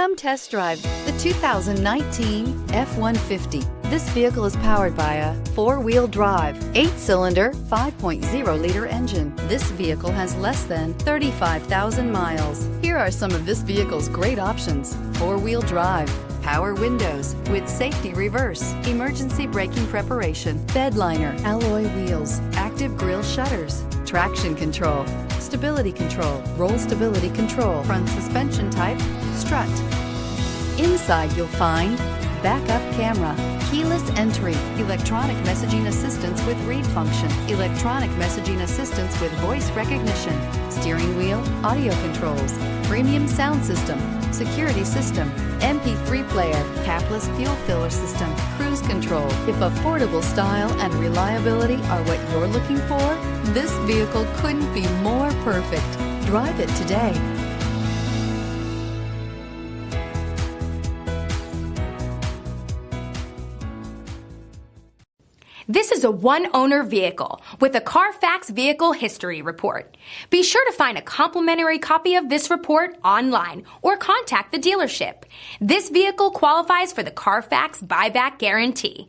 Come test drive the 2019 F-150. This vehicle is powered by a 4-wheel drive, 8-cylinder, 5.0-liter engine. This vehicle has less than 35,000 miles. Here are some of this vehicle's great options: 4-wheel drive, power windows with safety reverse, emergency braking preparation, bed liner, alloy wheels, active grille shutters, traction control, stability control, roll stability control, front suspension type, strut. Inside you'll find backup camera, keyless entry, electronic messaging assistance with read function, electronic messaging assistance with voice recognition, steering wheel audio controls, premium sound system, security system, MP3 player, capless fuel filler system, cruise control. If affordable style and reliability are what you're looking for, this vehicle couldn't be more perfect. Drive it today. This is a one-owner vehicle with a CARFAX Vehicle History Report. Be sure to find a complimentary copy of this report online or contact the dealership. This vehicle qualifies for the CARFAX Buyback Guarantee.